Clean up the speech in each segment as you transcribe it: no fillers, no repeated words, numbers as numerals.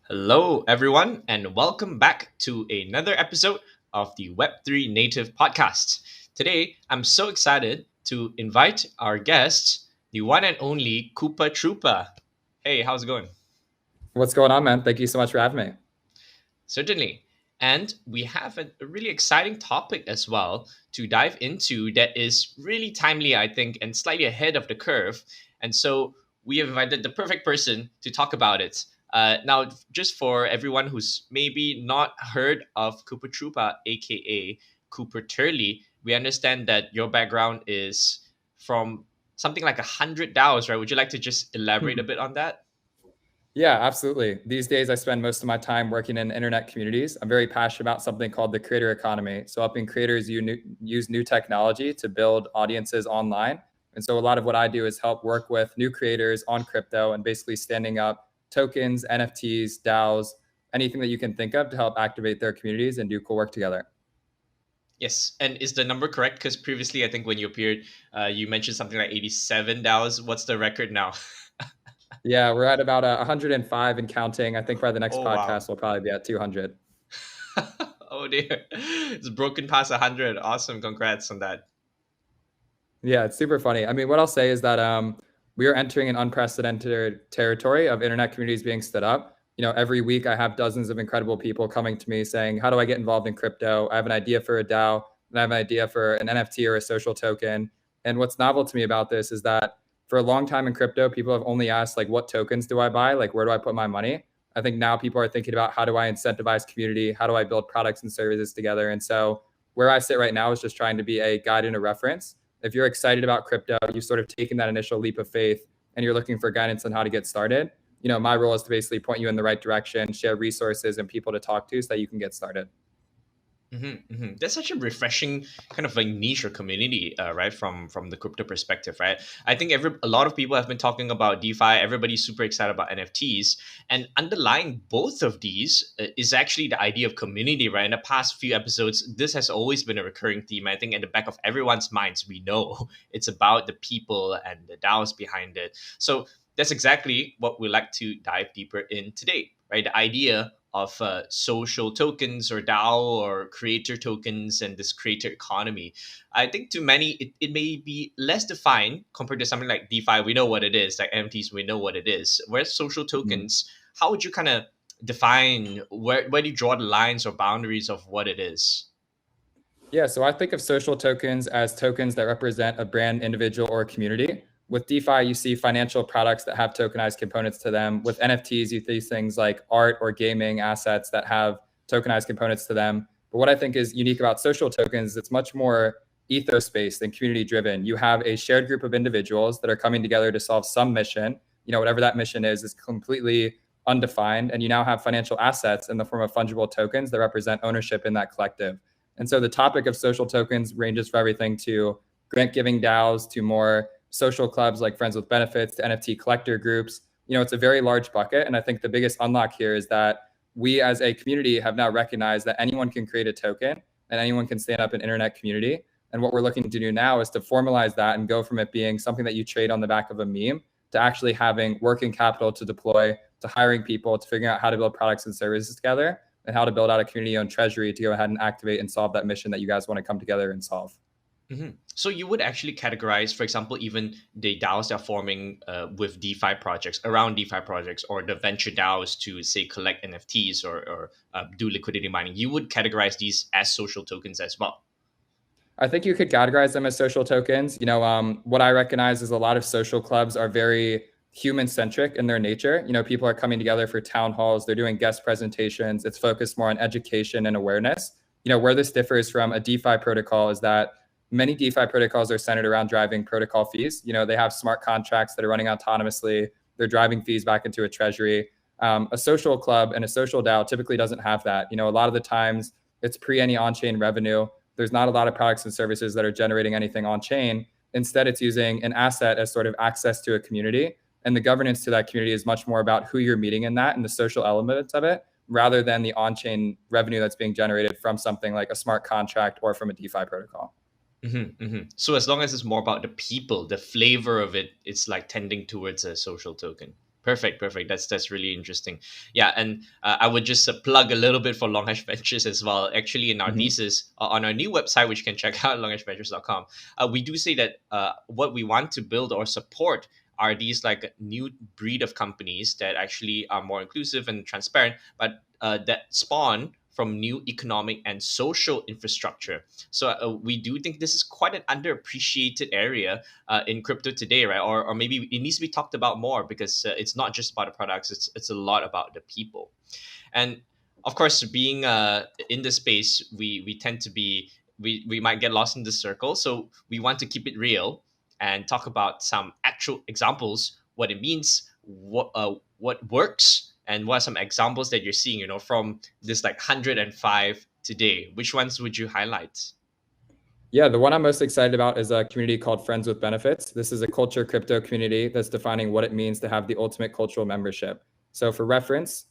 Hello, everyone, and welcome back to another episode of the Web3 Native Podcast. Today, I'm so excited to invite our guest, the one and only Coopahtroopa. Hey, how's it going? What's going on, man? Thank you so much for having me. Certainly. And we have a really exciting topic as well to dive into that is really timely, I think, and slightly ahead of the curve. And so we have invited the perfect person to talk about it. Now, just for everyone who's maybe not heard of Coopahtroopa, aka Cooper Turley, we understand that your background is from something like 100 DAOs, right? Would you like to just elaborate a bit on that? Yeah, absolutely. These days, I spend most of my time working in internet communities. I'm very passionate about something called the creator economy. So helping creators use new technology to build audiences online. And so a lot of what I do is help work with new creators on crypto and basically standing up tokens, NFTs, DAOs, anything that you can think of to help activate their communities and do cool work together. Yes, and is the number correct? Because previously, I think when you appeared, you mentioned something like 87 DAOs. What's the record now? Yeah, we're at about 105 and counting. I think by the next Oh, podcast, wow. we'll probably be at 200. Oh dear, it's broken past 100. Awesome, congrats on that. Yeah, it's super funny. I mean, what I'll say is that we are entering an unprecedented territory of internet communities being stood up. Every week I have dozens of incredible people coming to me saying, how do I get involved in crypto? I have an idea for a DAO, and I have an idea for an NFT or a social token. And what's novel to me about this is that for a long time in crypto, people have only asked, like, what tokens do I buy? Like, where do I put my money? I think now people are thinking about how do I incentivize community? How do I build products and services together? And so where I sit right now is just trying to be a guide and a reference. If you're excited about crypto, you've sort of taken that initial leap of faith and you're looking for guidance on how to get started, my role is to basically point you in the right direction, share resources and people to talk to so that you can get started. That's such a refreshing kind of like niche or community, right? From the crypto perspective, right? I think a lot of people have been talking about DeFi. Everybody's super excited about NFTs, and underlying both of these is actually the idea of community, right? In the past few episodes, this has always been a recurring theme. I think at the back of everyone's minds, we know it's about the people and the DAOs behind it. So that's exactly what we like to dive deeper in today, right? The idea of social tokens or DAO or creator tokens and this creator economy. I think to many, it may be less defined compared to something like DeFi. We know what it is, like NFTs, we know what it is. Whereas social tokens, how would you kind of define, where do you draw the lines or boundaries of what it is? Yeah, so I think of social tokens as tokens that represent a brand, individual, or a community. With DeFi, you see financial products that have tokenized components to them. With NFTs, you see things like art or gaming assets that have tokenized components to them. But what I think is unique about social tokens, it's much more ethos-based and community-driven. You have a shared group of individuals that are coming together to solve some mission. Whatever that mission is completely undefined. And you now have financial assets in the form of fungible tokens that represent ownership in that collective. And so the topic of social tokens ranges from everything to grant giving DAOs to more social clubs like Friends with Benefits to NFT collector groups. It's a very large bucket. And I think the biggest unlock here is that we as a community have now recognized that anyone can create a token and anyone can stand up an internet community. And what we're looking to do now is to formalize that and go from it being something that you trade on the back of a meme to actually having working capital to deploy, to hiring people, to figuring out how to build products and services together, and how to build out a community-owned treasury to go ahead and activate and solve that mission that you guys want to come together and solve. So you would actually categorize, for example, even the DAOs that are forming with DeFi projects, around DeFi projects, or the venture DAOs to, say, collect NFTs or do liquidity mining. You would categorize these as social tokens as well. I think you could categorize them as social tokens. What I recognize is a lot of social clubs are very human-centric in their nature. People are coming together for town halls. They're doing guest presentations. It's focused more on education and awareness. Where this differs from a DeFi protocol is that many DeFi protocols are centered around driving protocol fees. They have smart contracts that are running autonomously. They're driving fees back into a treasury. A social club and a social DAO typically doesn't have that. A lot of the times it's pre any on-chain revenue. There's not a lot of products and services that are generating anything on-chain. Instead, it's using an asset as sort of access to a community. And the governance to that community is much more about who you're meeting in that and the social elements of it rather than the on-chain revenue that's being generated from something like a smart contract or from a DeFi protocol. So as long as it's more about the people, the flavor of it, it's like tending towards a social token. Perfect. That's really interesting. Yeah, and I would just plug a little bit for Longhash Ventures as well. Actually, in our thesis on our new website, which you can check out longhashventures.com, we do say that what we want to build or support are these like new breed of companies that actually are more inclusive and transparent, but that spawn from new economic and social infrastructure. So we do think this is quite an underappreciated area in crypto today, right? Or maybe it needs to be talked about more because it's not just about the products; it's a lot about the people. And of course, being in the space, we tend to be we might get lost in the circle. So we want to keep it real and talk about some actual examples, what it means, what works, and what are some examples that you're seeing, from this like 105 today. Which ones would you highlight? Yeah, the one I'm most excited about is a community called Friends with Benefits. This is a culture crypto community that's defining what it means to have the ultimate cultural membership. So for reference,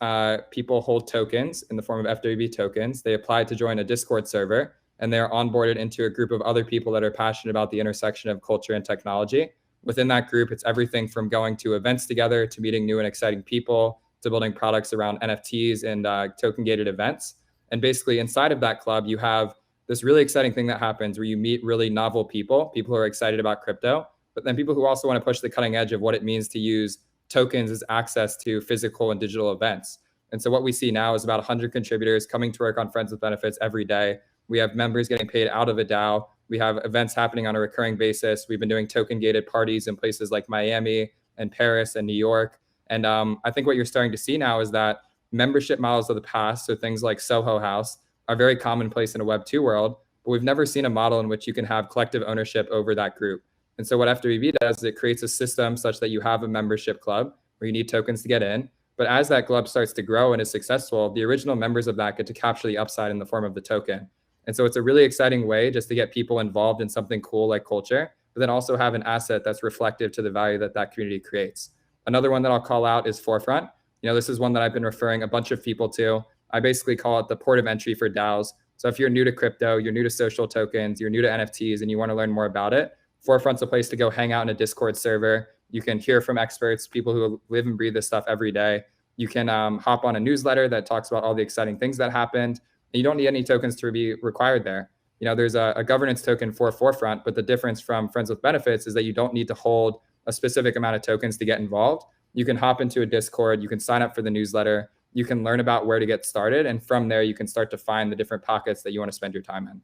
people hold tokens in the form of FWB tokens. They apply to join a Discord server, and they are onboarded into a group of other people that are passionate about the intersection of culture and technology. Within that group, it's everything from going to events together to meeting new and exciting people to building products around NFTs and token-gated events. And basically inside of that club, you have this really exciting thing that happens where you meet really novel people who are excited about crypto, but then people who also want to push the cutting edge of what it means to use tokens as access to physical and digital events. And so what we see now is about 100 contributors coming to work on Friends with Benefits every day. We have members getting paid out of a DAO. We have events happening on a recurring basis. We've been doing token-gated parties in places like Miami and Paris and New York. And I think what you're starting to see now is that membership models of the past, so things like Soho House, are very commonplace in a Web2 world, but we've never seen a model in which you can have collective ownership over that group. And so what FWB does is it creates a system such that you have a membership club where you need tokens to get in. But as that club starts to grow and is successful, the original members of that get to capture the upside in the form of the token. And so it's a really exciting way just to get people involved in something cool like culture, but then also have an asset that's reflective to the value that that community creates. Another one that I'll call out is Forefront. This is one that I've been referring a bunch of people to. I basically call it the port of entry for DAOs. So if you're new to crypto, you're new to social tokens, you're new to NFTs, and you want to learn more about it, Forefront's a place to go hang out in a Discord server. You can hear from experts, people who live and breathe this stuff every day. You can hop on a newsletter that talks about all the exciting things that happened. And you don't need any tokens to be required there. There's a governance token for Forefront, but the difference from Friends with Benefits is that you don't need to hold a specific amount of tokens to get involved. You can hop into a Discord, you can sign up for the newsletter, you can learn about where to get started, and from there you can start to find the different pockets that you want to spend your time in.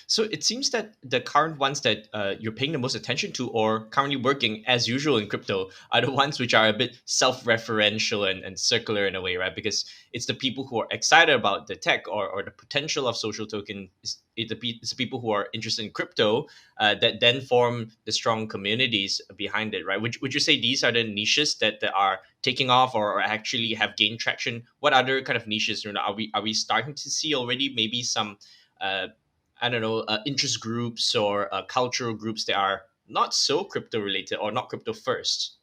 So it seems that the current ones that you're paying the most attention to or currently working as usual in crypto are the ones which are a bit self-referential and circular in a way, right? Because it's the people who are excited about the tech or the potential of social token. It's the people who are interested in crypto that then form the strong communities behind it, right? Would you say these are the niches that are taking off or actually have gained traction? What other kind of niches are we starting to see already? Maybe some interest groups or cultural groups that are not so crypto related or not crypto first?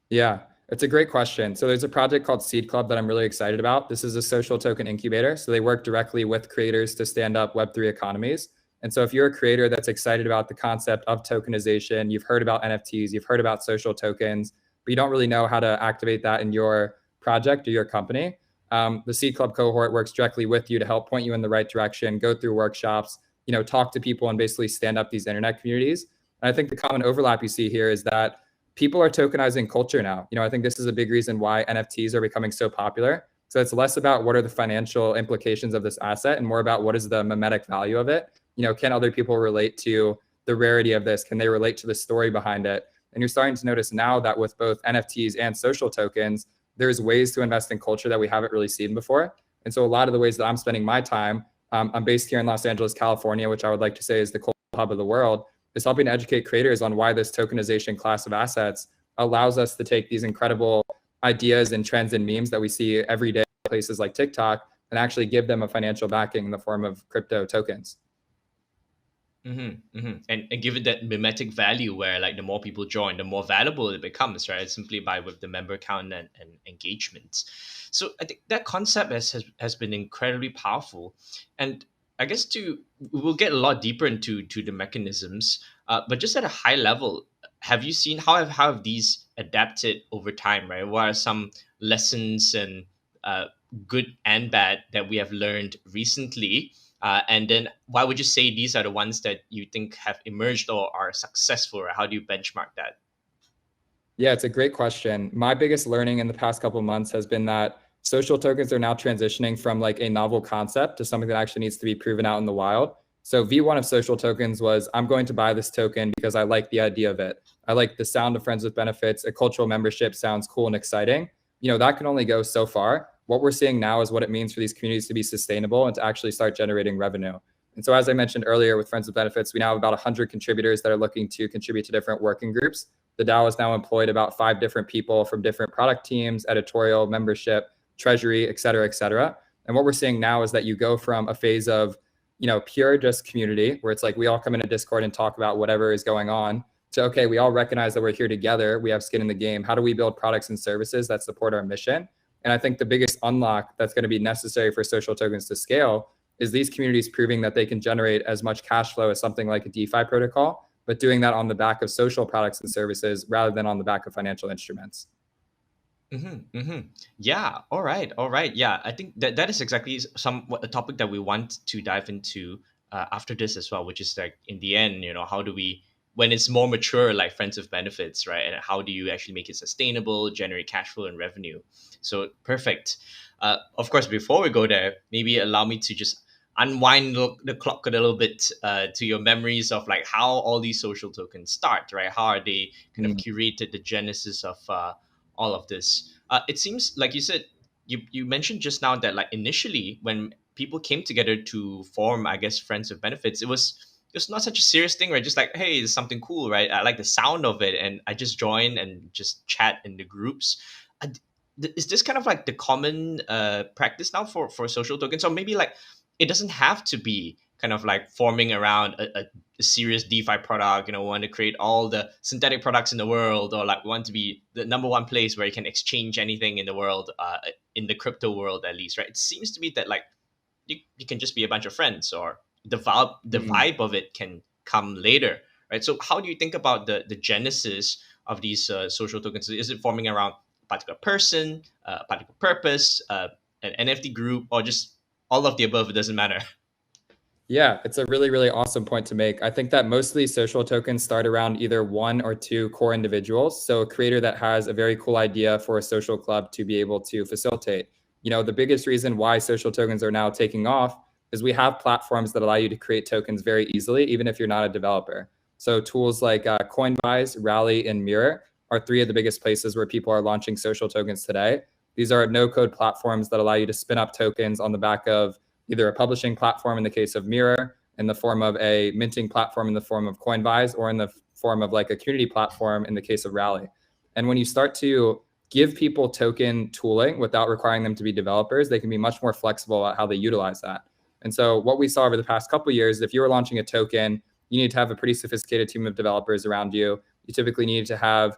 Yeah, it's a great question. So there's a project called Seed Club that I'm really excited about. This is a social token incubator. So they work directly with creators to stand up Web3 economies. And so if you're a creator that's excited about the concept of tokenization, you've heard about NFTs, you've heard about social tokens, but you don't really know how to activate that in your project or your company, the Seed Club cohort works directly with you to help point you in the right direction, go through workshops, talk to people and basically stand up these internet communities. And I think the common overlap you see here is that people are tokenizing culture now. I think this is a big reason why NFTs are becoming so popular. So it's less about what are the financial implications of this asset and more about what is the mimetic value of it. Can other people relate to the rarity of this? Can they relate to the story behind it? And you're starting to notice now that with both NFTs and social tokens, there's ways to invest in culture that we haven't really seen before. And so a lot of the ways that I'm spending my time, I'm based here in Los Angeles, California, which I would like to say is the cultural hub of the world, is helping to educate creators on why this tokenization class of assets allows us to take these incredible ideas and trends and memes that we see every day in places like TikTok and actually give them a financial backing in the form of crypto tokens. And give it that mimetic value where like the more people join, the more valuable it becomes, right? Simply by with the member count and engagement. So I think that concept has been incredibly powerful. And I guess we'll get a lot deeper into the mechanisms, but just at a high level, have you seen how have these adapted over time, right? What are some lessons and uh, good and bad that we have learned recently, and then why would you say these are the ones that you think have emerged or are successful, or how do you benchmark that? Yeah, it's a great question. My biggest learning in the past couple of months has been that social tokens are now transitioning from like a novel concept to something that actually needs to be proven out in the wild. So V1 of social tokens was, I'm going to buy this token because I like the idea of it. I like the sound of friends with benefits. A cultural membership sounds cool and exciting. That can only go so far. What we're seeing now is what it means for these communities to be sustainable and to actually start generating revenue. And so, as I mentioned earlier with Friends with Benefits, we now have about 100 contributors that are looking to contribute to different working groups. The DAO has now employed about 5 different people from different product teams, editorial, membership, treasury, et cetera, et cetera. And what we're seeing now is that you go from a phase of, pure just community, where it's like we all come in a Discord and talk about whatever is going on, to, okay, we all recognize that we're here together. We have skin in the game. How do we build products and services that support our mission? And I think the biggest unlock that's going to be necessary for social tokens to scale is these communities proving that they can generate as much cash flow as something like a DeFi protocol, but doing that on the back of social products and services rather than on the back of financial instruments. Yeah. All right. Yeah, I think that is exactly somewhat a topic that we want to dive into after this as well, which is like in the end, how do we, when it's more mature, like Friends with Benefits, right? And how do you actually make it sustainable, generate cash flow and revenue? So perfect. Of course, before we go there, maybe allow me to just unwind the clock a little bit to your memories of like how all these social tokens start, right? How are they kind of curated, the genesis of all of this? It seems like you said, you mentioned just now that like initially when people came together to form, I guess, Friends with Benefits, it was not such a serious thing, right? Just like, hey, it's something cool, right? I like the sound of it, and I just join and just chat in the groups. Uh, is this kind of like the common practice now for social tokens? Or maybe like it doesn't have to be kind of like forming around a serious DeFi product, want to create all the synthetic products in the world, or like want to be the number one place where you can exchange anything in the world, in the crypto world at least, right? It seems to me that like you can just be a bunch of friends, or the vibe of it can come later, right? So how do you think about the genesis of these social tokens? Is it forming around a particular person, a particular purpose, an NFT group, or just all of the above? It doesn't matter. Yeah, it's a really, really awesome point to make. I think that mostly social tokens start around either one or two core individuals. So a creator that has a very cool idea for a social club to be able to facilitate. The biggest reason why social tokens are now taking off is we have platforms that allow you to create tokens very easily, even if you're not a developer. So tools like Coinvise, Rally, and Mirror are 3 of the biggest places where people are launching social tokens today. These are no-code platforms that allow you to spin up tokens on the back of either a publishing platform in the case of Mirror, in the form of a minting platform in the form of Coinvise, or in the form of like a community platform in the case of Rally. And when you start to give people token tooling without requiring them to be developers, they can be much more flexible about how they utilize that. And so what we saw over the past couple of years, if you were launching a token, you need to have a pretty sophisticated team of developers around you. You typically need to have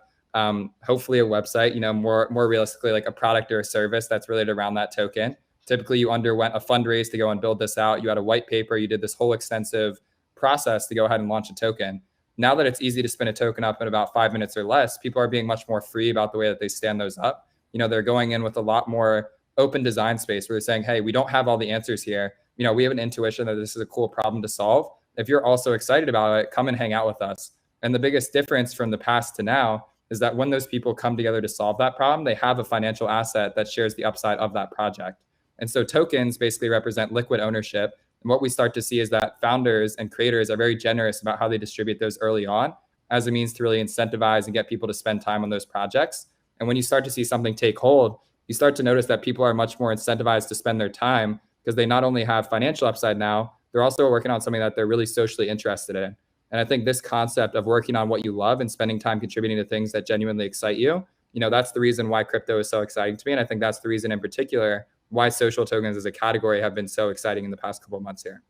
hopefully a website, more realistically, like a product or a service that's related around that token. Typically, you underwent a fundraise to go and build this out. You had a white paper. You did this whole extensive process to go ahead and launch a token. Now that it's easy to spin a token up in about 5 minutes or less, people are being much more free about the way that they stand those up. They're going in with a lot more open design space where they're saying, hey, we don't have all the answers here. We have an intuition that this is a cool problem to solve. If you're also excited about it, come and hang out with us. And the biggest difference from the past to now is that when those people come together to solve that problem, they have a financial asset that shares the upside of that project. And so tokens basically represent liquid ownership. And what we start to see is that founders and creators are very generous about how they distribute those early on as a means to really incentivize and get people to spend time on those projects. And when you start to see something take hold, you start to notice that people are much more incentivized to spend their time because they not only have financial upside now, they're also working on something that they're really socially interested in. And I think this concept of working on what you love and spending time contributing to things that genuinely excite you, that's the reason why crypto is so exciting to me. And I think that's the reason in particular why social tokens as a category have been so exciting in the past couple of months here.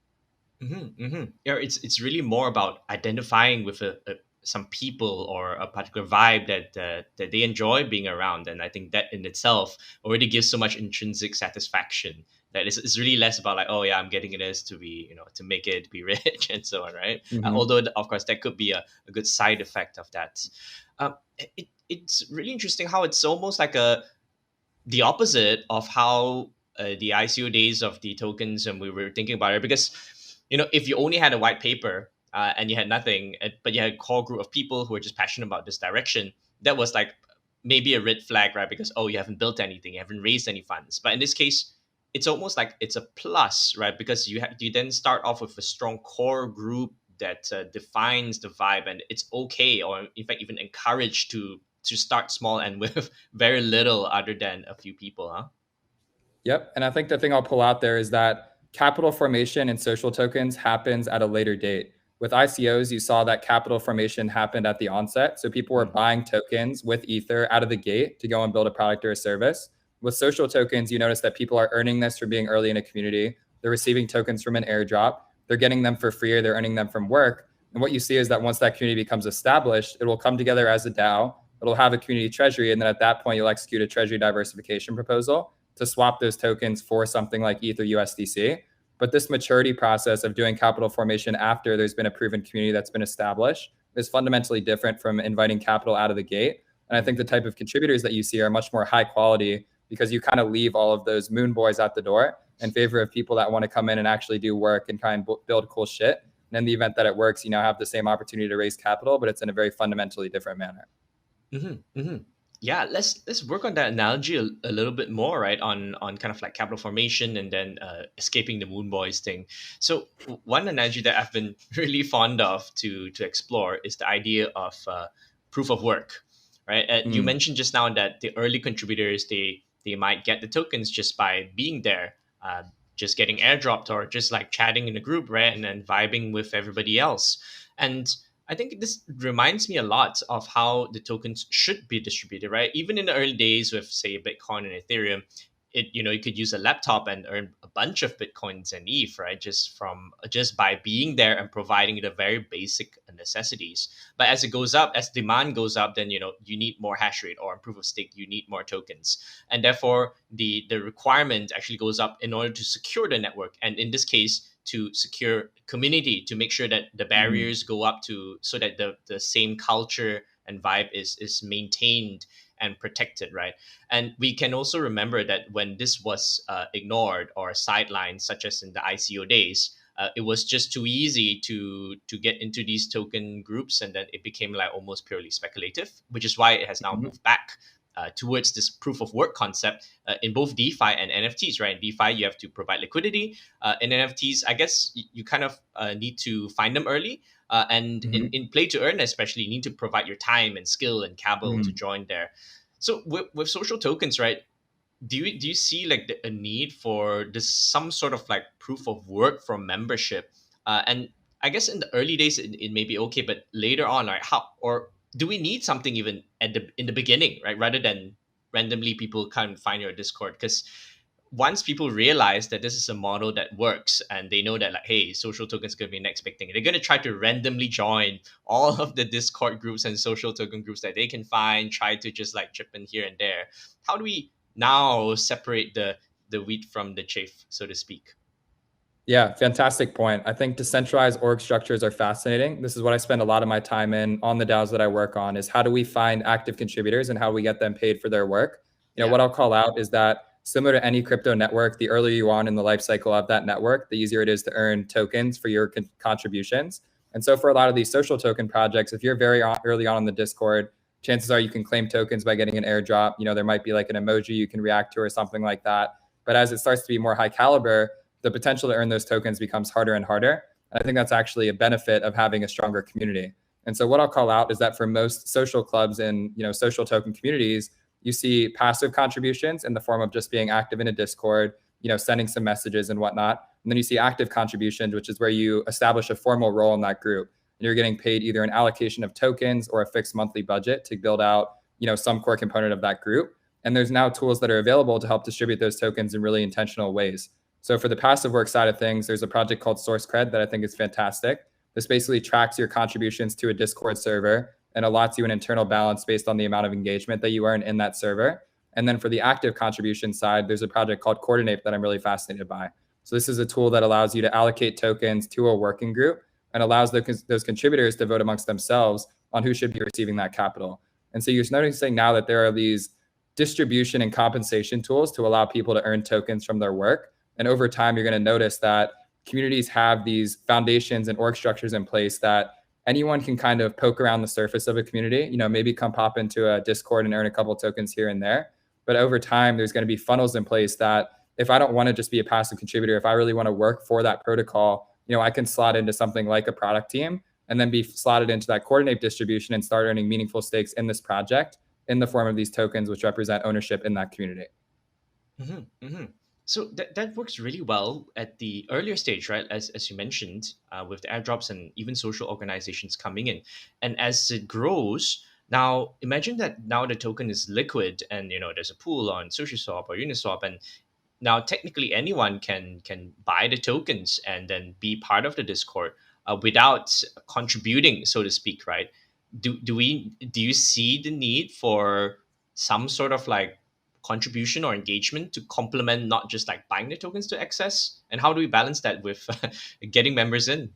Yeah, it's really more about identifying with some people or a particular vibe that they enjoy being around, and I think that in itself already gives so much intrinsic satisfaction that it's really less about like, oh yeah, I'm getting this to be, to make it, to be rich and so on, right? Mm-hmm. Although of course that could be a good side effect of that. It's really interesting how it's almost like the opposite of how the ICO days of the tokens, and we were thinking about it, because if you only had a white paper and you had nothing, but you had a core group of people who were just passionate about this direction, that was like maybe a red flag, right? Because, oh, you haven't built anything, you haven't raised any funds. But in this case, it's almost like it's a plus, right? Because you then start off with a strong core group that defines the vibe, and it's okay, or in fact even encouraged to start small and with very little other than a few people, huh? Yep. And I think the thing I'll pull out there is that capital formation in social tokens happens at a later date. With ICOs, you saw that capital formation happened at the onset. So people were buying tokens with Ether out of the gate to go and build a product or a service. With social tokens, you notice that people are earning this for being early in a community. They're receiving tokens from an airdrop. They're getting them for free, or they're earning them from work. And what you see is that once that community becomes established, it will come together as a DAO. It'll have a community treasury. And then at that point, you'll execute a treasury diversification proposal to swap those tokens for something like Ether USDC. But this maturity process of doing capital formation after there's been a proven community that's been established is fundamentally different from inviting capital out of the gate. And I think the type of contributors that you see are much more high quality, because you kind of leave all of those moon boys at the door in favor of people that want to come in and actually do work and kind of build cool shit. And in the event that it works, you now have the same opportunity to raise capital, but it's in a very fundamentally different manner. Yeah, let's work on that analogy a little bit more, right? On kind of like capital formation and then escaping the moon boys thing. So one analogy that I've been really fond of to explore is the idea of proof of work, right? You mentioned just now that the early contributors, they might get the tokens just by being there, just getting airdropped, or just like chatting in a group, right? And then vibing with everybody else. And I think this reminds me a lot of how the tokens should be distributed, right? Even in the early days with, say, Bitcoin and Ethereum, you could use a laptop and earn a bunch of Bitcoins and ETH, right? Just by being there and providing the very basic necessities. But as it goes up, as demand goes up, then you need more hash rate, or in proof of stake, you need more tokens, and therefore the requirement actually goes up in order to secure the network, and in this case, to secure community, to make sure that the barriers go up, so that the same culture and vibe is maintained and protected, right? And we can also remember that when this was ignored or sidelined, such as in the ICO days, it was just too easy to get into these token groups, and then it became like almost purely speculative, which is why it has now moved back towards this proof of work concept in both DeFi and NFTs, right? In DeFi, you have to provide liquidity. In NFTs, I guess you kind of need to find them early. And in play to earn, especially, you need to provide your time and skill and capital to join there. So with social tokens, right? Do you see like a need for this, some sort of like proof of work from membership? And I guess in the early days it may be okay, but later on, right? How, or do we need something even in the beginning, right? Rather than randomly people come find your Discord, because once people realize that this is a model that works, and they know that like, hey, social tokens going to be the next big thing, they're going to try to randomly join all of the Discord groups and social token groups that they can find, try to just like chip in here and there. How do we now separate the wheat from the chaff, so to speak? Yeah, fantastic point. I think decentralized org structures are fascinating. This is what I spend a lot of my time in on the DAOs that I work on, is how do we find active contributors and how we get them paid for their work? What I'll call out is that similar to any crypto network, the earlier you are in the life cycle of that network, the easier it is to earn tokens for your contributions. And so for a lot of these social token projects, if you're very early on in the Discord, chances are you can claim tokens by getting an airdrop. There might be like an emoji you can react to or something like that. But as it starts to be more high caliber, the potential to earn those tokens becomes harder and harder. And I think that's actually a benefit of having a stronger community. And so what I'll call out is that for most social clubs and social token communities, you see passive contributions in the form of just being active in a Discord, sending some messages and whatnot. And then you see active contributions, which is where you establish a formal role in that group. And you're getting paid either an allocation of tokens or a fixed monthly budget to build out, some core component of that group. And there's now tools that are available to help distribute those tokens in really intentional ways. So for the passive work side of things, there's a project called SourceCred that I think is fantastic. This basically tracks your contributions to a Discord server and allots you an internal balance based on the amount of engagement that you earn in that server. And then for the active contribution side, there's a project called Coordinate that I'm really fascinated by. So this is a tool that allows you to allocate tokens to a working group and allows those contributors to vote amongst themselves on who should be receiving that capital. And so you're noticing now that there are these distribution and compensation tools to allow people to earn tokens from their work. And over time, you're going to notice that communities have these foundations and org structures in place that anyone can kind of poke around the surface of a community, maybe come pop into a Discord and earn a couple tokens here and there. But over time, there's going to be funnels in place that if I don't want to just be a passive contributor, if I really want to work for that protocol, I can slot into something like a product team and then be slotted into that Coordinate distribution and start earning meaningful stakes in this project in the form of these tokens, which represent ownership in that community. Mm-hmm, mm-hmm. So that works really well at the earlier stage, right? As you mentioned, with the airdrops and even social organizations coming in. And as it grows, now imagine that now the token is liquid and there's a pool on SushiSwap or Uniswap, and now technically anyone can buy the tokens and then be part of the Discord without contributing, so to speak, right? Do you see the need for some sort of like contribution or engagement to complement not just like buying the tokens to access? And how do we balance that with getting members in?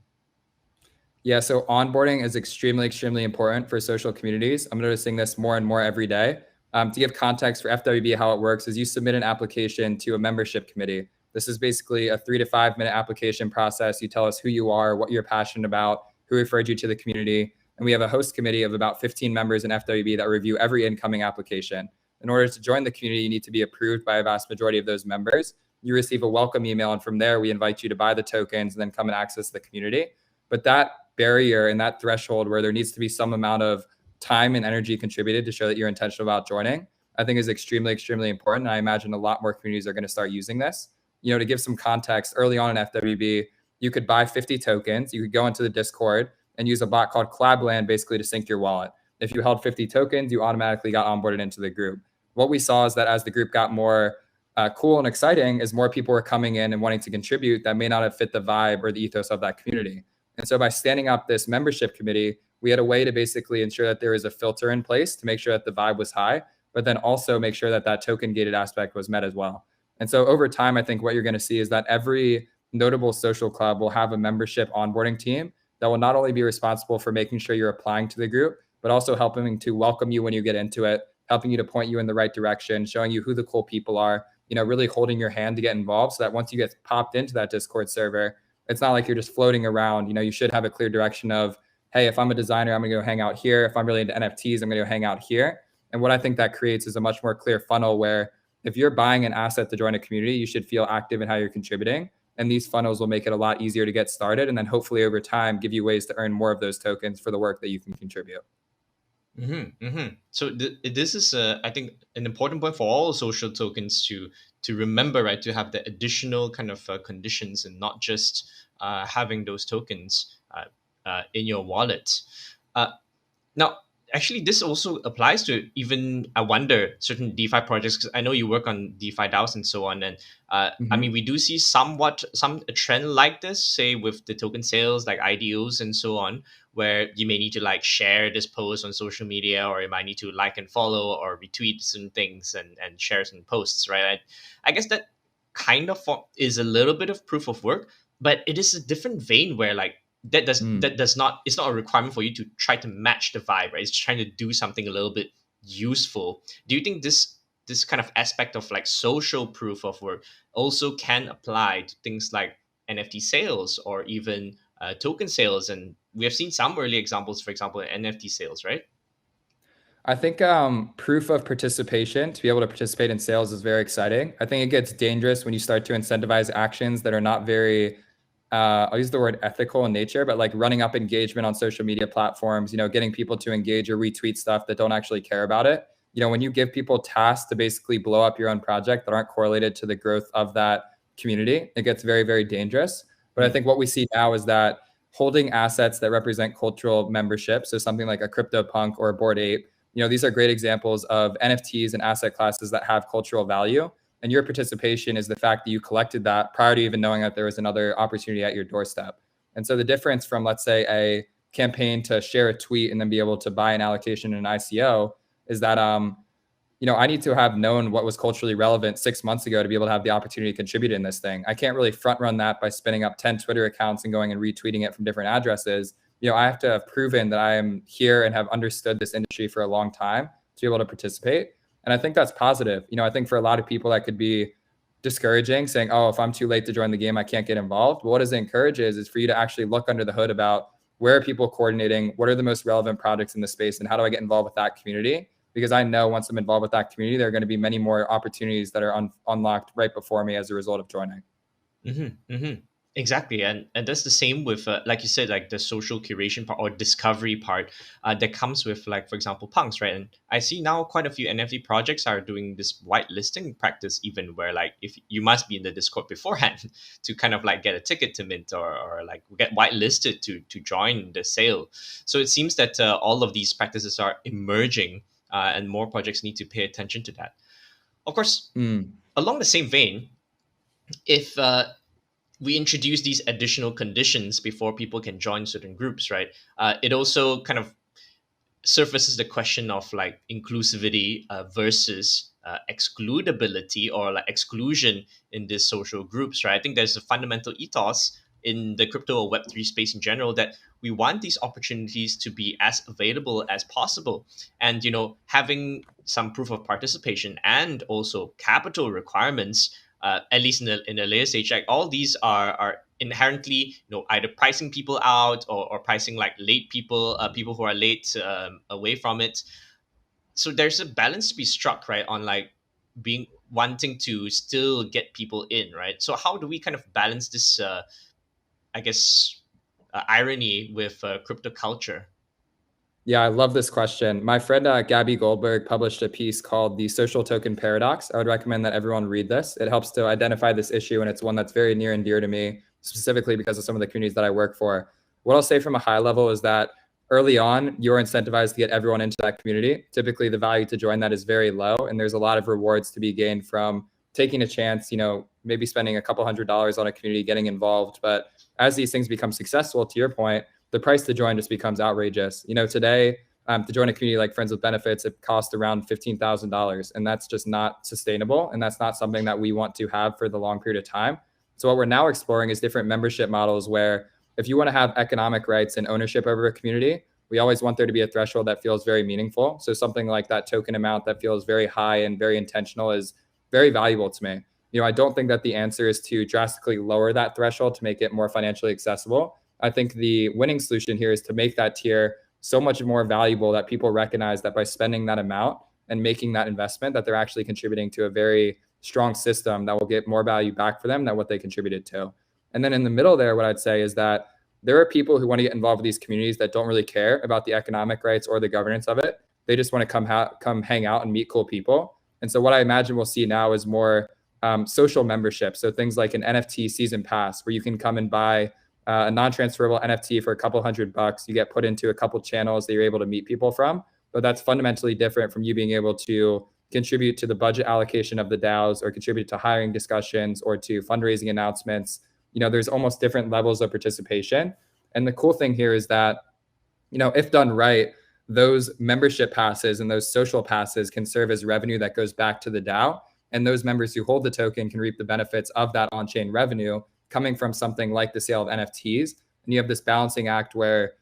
Yeah, so onboarding is extremely, extremely important for social communities. I'm noticing this more and more every day. To give context for FWB, how it works is you submit an application to a membership committee. This is basically a 3 to 5 minute application process. You tell us who you are, what you're passionate about, who referred you to the community. And we have a host committee of about 15 members in FWB that review every incoming application. In order to join the community, you need to be approved by a vast majority of those members. You receive a welcome email, and from there, we invite you to buy the tokens and then come and access the community. But that barrier and that threshold where there needs to be some amount of time and energy contributed to show that you're intentional about joining, I think is extremely, extremely important. And I imagine a lot more communities are going to start using this. To give some context, early on in FWB, you could buy 50 tokens. You could go into the Discord and use a bot called Collabland basically to sync your wallet. If you held 50 tokens, you automatically got onboarded into the group. What we saw is that as the group got more cool and exciting, as more people were coming in and wanting to contribute that may not have fit the vibe or the ethos of that community. And so by standing up this membership committee, we had a way to basically ensure that there is a filter in place to make sure that the vibe was high, but then also make sure that that token gated aspect was met as well. And so over time, I think what you're going to see is that every notable social club will have a membership onboarding team that will not only be responsible for making sure you're applying to the group, but also helping to welcome you when you get into it, helping you to point you in the right direction, showing you who the cool people are, really holding your hand to get involved so that once you get popped into that Discord server, it's not like you're just floating around. You should have a clear direction of, hey, if I'm a designer, I'm going to go hang out here. If I'm really into NFTs, I'm going to go hang out here. And what I think that creates is a much more clear funnel where if you're buying an asset to join a community, you should feel active in how you're contributing. And these funnels will make it a lot easier to get started. And then hopefully over time, give you ways to earn more of those tokens for the work that you can contribute. Mm-hmm, mm-hmm. So this is, I think, an important point for all social tokens to remember, right? To have the additional kind of conditions and not just having those tokens in your wallet. Now, actually, this also applies to even, I wonder, certain DeFi projects, because I know you work on DeFi DAOs and so on. And I mean, we do see a trend like this, say with the token sales, like IDOs and so on, where you may need to like share this post on social media, or you might need to like and follow or retweet some things and share some posts, right? I guess that kind of is a little bit of proof of work, but it is a different vein where like, that does not, it's not a requirement for you to try to match the vibe, right? It's trying to do something a little bit useful. Do you think this kind of aspect of like social proof of work also can apply to things like NFT sales or even token sales? And we have seen some early examples, for example, in NFT sales, right? I think proof of participation, to be able to participate in sales, is very exciting. I think it gets dangerous when you start to incentivize actions that are not very I'll use the word ethical in nature, but like running up engagement on social media platforms, getting people to engage or retweet stuff that don't actually care about it. When you give people tasks to basically blow up your own project that aren't correlated to the growth of that community, it gets very, very dangerous. But I think what we see now is that holding assets that represent cultural membership, so something like a CryptoPunk or a Bored Ape, these are great examples of NFTs and asset classes that have cultural value. And your participation is the fact that you collected that prior to even knowing that there was another opportunity at your doorstep. And so the difference from, let's say, a campaign to share a tweet and then be able to buy an allocation in an ICO is that, I need to have known what was culturally relevant 6 months ago to be able to have the opportunity to contribute in this thing. I can't really front run that by spinning up 10 Twitter accounts and going and retweeting it from different addresses. I have to have proven that I am here and have understood this industry for a long time to be able to participate. And I think that's positive. I think for a lot of people that could be discouraging, saying, oh, if I'm too late to join the game, I can't get involved. But what does it encourage is for you to actually look under the hood about where are people coordinating, what are the most relevant projects in the space, and how do I get involved with that community? Because I know once I'm involved with that community, there are going to be many more opportunities that are unlocked right before me as a result of joining. Exactly, and that's the same with like you said, like the social curation part or discovery part that comes with, like, for example, punks, right? And I see now quite a few NFT projects are doing this whitelisting practice, even where, like, if you must be in the Discord beforehand to kind of like get a ticket to mint or like get whitelisted to join the sale. So it seems that all of these practices are emerging, and more projects need to pay attention to that. Of course, along the same vein, if we introduce these additional conditions before people can join certain groups, right? It also kind of surfaces the question of like inclusivity versus excludability or like exclusion in these social groups, right? I think there's a fundamental ethos in the crypto or Web3 space in general that we want these opportunities to be as available as possible. And, having some proof of participation and also capital requirements, at least in the later stage, like all these are inherently, either pricing people out or pricing like late people, people who are late away from it. So there's a balance to be struck, right, on like being wanting to still get people in, right? So how do we kind of balance this, I guess, irony with crypto culture? Yeah, I love this question. My friend Gabby Goldberg published a piece called The Social Token Paradox. I would recommend that everyone read this. It helps to identify this issue, and it's one that's very near and dear to me, specifically because of some of the communities that I work for. What I'll say from a high level is that early on, you're incentivized to get everyone into that community. Typically, the value to join that is very low, and there's a lot of rewards to be gained from taking a chance, maybe spending a couple $100s on a community, getting involved. But as these things become successful, to your point, the price to join just becomes outrageous. Today, to join a community like Friends with Benefits, it costs around $15,000, and that's just not sustainable, and that's not something that we want to have for the long period of time. So what we're now exploring is different membership models where if you want to have economic rights and ownership over a community, we always want there to be a threshold that feels very meaningful. So something like that token amount that feels very high and very intentional is very valuable to me. I don't think that the answer is to drastically lower that threshold to make it more financially accessible. I think the winning solution here is to make that tier so much more valuable that people recognize that by spending that amount and making that investment, that they're actually contributing to a very strong system that will get more value back for them than what they contributed to. And then in the middle there, what I'd say is that there are people who want to get involved with these communities that don't really care about the economic rights or the governance of it. They just want to come hang out and meet cool people. And so what I imagine we'll see now is more social membership. So things like an NFT season pass where you can come and buy a non-transferable NFT for a couple $100. You get put into a couple channels that you're able to meet people from, but that's fundamentally different from you being able to contribute to the budget allocation of the DAOs or contribute to hiring discussions or to fundraising announcements. There's almost different levels of participation. And the cool thing here is that, if done right, those membership passes and those social passes can serve as revenue that goes back to the DAO. And those members who hold the token can reap the benefits of that on-chain revenue coming from something like the sale of NFTs. And you have this balancing act where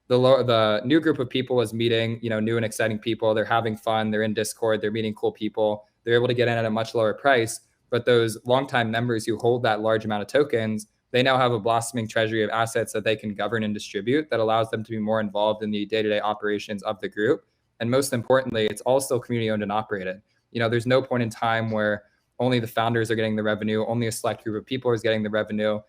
the new group of people is meeting, new and exciting people. They're having fun. They're in Discord. They're meeting cool people. They're able to get in at a much lower price. But those longtime members who hold that large amount of tokens, they now have a blossoming treasury of assets that they can govern and distribute that allows them to be more involved in the day-to-day operations of the group. And most importantly, it's all still community owned and operated. There's no point in time where only the founders are getting the revenue, only a select group of people is getting the revenue.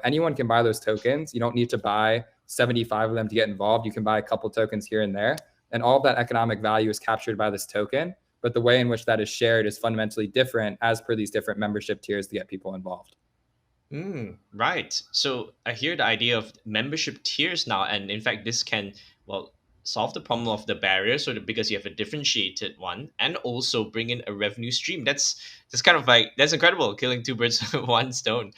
Anyone can buy those tokens. You don't need to buy 75 of them to get involved. You can buy a couple tokens here and there. And all of that economic value is captured by this token. But the way in which that is shared is fundamentally different as per these different membership tiers to get people involved. Right. So I hear the idea of membership tiers now. And in fact, this can, well, solve the problem of the barrier, so that because you have a differentiated one, and also bring in a revenue stream. That's kind of like, that's incredible, killing two birds with one stone.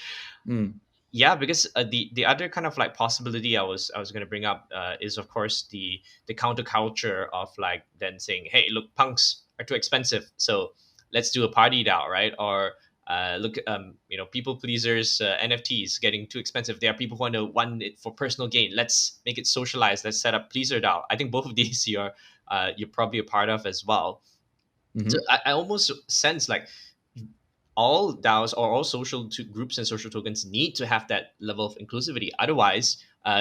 Mm. Yeah, because the other kind of like possibility I was going to bring up is, of course, the counterculture of like then saying, hey, look, punks are too expensive, so let's do a party DAO, right? Or look, people pleasers, NFTs getting too expensive. There are people who want it for personal gain. Let's make it socialized. Let's set up pleaser DAO. I think both of these you're probably a part of as well. So Mm-hmm. I almost sense like all DAOs or all groups and social tokens need to have that level of inclusivity. Otherwise,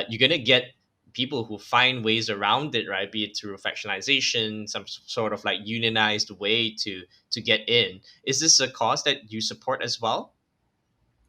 you're gonna get people who find ways around it, right? Be it through fractionalization, some sort of like unionized way to get in. Is this a cause that you support as well?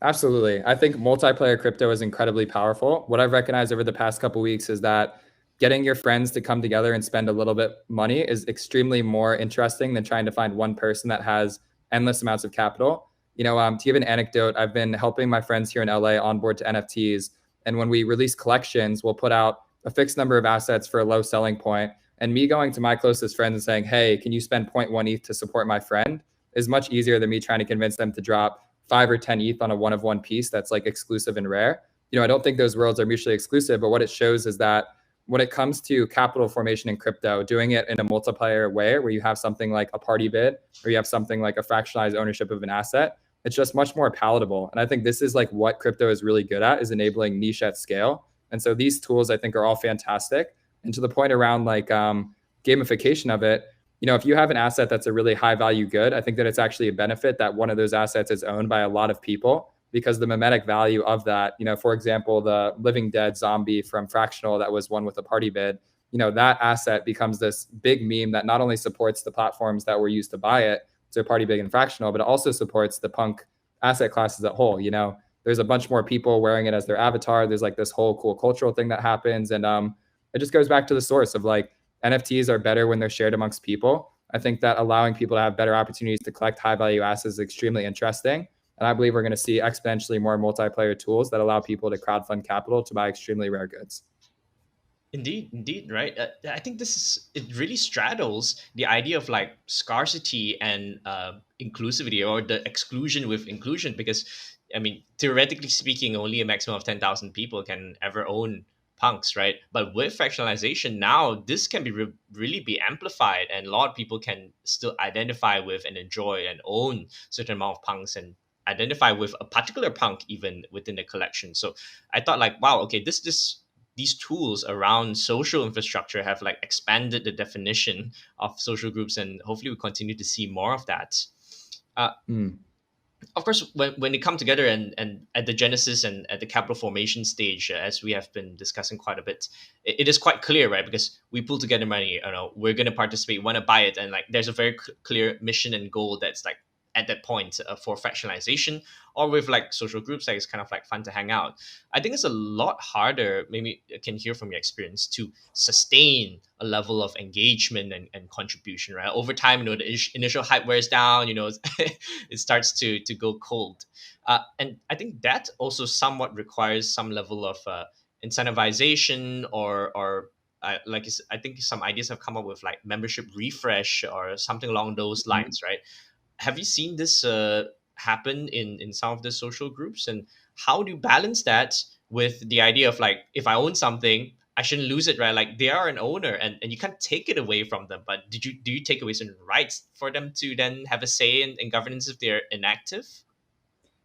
Absolutely. I think multiplayer crypto is incredibly powerful. What I've recognized over the past couple weeks is that getting your friends to come together and spend a little bit money is extremely more interesting than trying to find one person that has endless amounts of capital. To give an anecdote, I've been helping my friends here in LA onboard to NFTs. And when we release collections, we'll put out a fixed number of assets for a low selling point. And me going to my closest friends and saying, hey, can you spend zero point 0.1 ETH to support my friend is much easier than me trying to convince them to drop 5 or 10 ETH on a one of one piece that's like exclusive and rare. I don't think those worlds are mutually exclusive, but what it shows is that when it comes to capital formation in crypto, doing it in a multiplayer way where you have something like a party bid or you have something like a fractionalized ownership of an asset, it's just much more palatable. And I think this is like what crypto is really good at, is enabling niche at scale. And so these tools I think are all fantastic. And to the point around like gamification of it, if you have an asset that's a really high value good, I think that it's actually a benefit that one of those assets is owned by a lot of people, because the mimetic value of that, for example, the Living Dead zombie from Fractional that was won with a party bid, that asset becomes this big meme that not only supports the platforms that were used to buy it, so party big and Fractional, but it also supports the punk asset class as a whole. There's a bunch more people wearing it as their avatar. There's like this whole cool cultural thing that happens. And it just goes back to the source of like, NFTs are better when they're shared amongst people. I think that allowing people to have better opportunities to collect high value assets is extremely interesting. And I believe we're going to see exponentially more multiplayer tools that allow people to crowdfund capital to buy extremely rare goods. Indeed, right? I think it really straddles the idea of like scarcity and inclusivity, or the exclusion with inclusion, because I mean, theoretically speaking, only a maximum of 10,000 people can ever own punks, right? But with fractionalization now, this can be really be amplified, and a lot of people can still identify with and enjoy and own certain amount of punks, and identify with a particular punk even within the collection. So I thought like, wow, okay, this these tools around social infrastructure have like expanded the definition of social groups, and hopefully we continue to see more of that. Uh, Mm. of course, when they come together and at the genesis and at the capital formation stage, as we have been discussing quite a bit, it is quite clear, right? Because we pull together money, we're going to participate, want to buy it, and like there's a very clear mission and goal that's like at that point for fractionalization, or with like social groups, like it's kind of like fun to hang out. I think it's a lot harder, maybe I can hear from your experience, to sustain a level of engagement and contribution, right? Over time, the initial hype wears down, it starts to go cold. And I think that also somewhat requires some level of incentivization, or I think some ideas have come up with like membership refresh or something along those Mhm. lines, right? Have you seen this happen in some of the social groups, and how do you balance that with the idea of like, if I own something, I shouldn't lose it, right? Like they are an owner, and you can't take it away from them, but do you take away certain rights for them to then have a say in governance if they're inactive?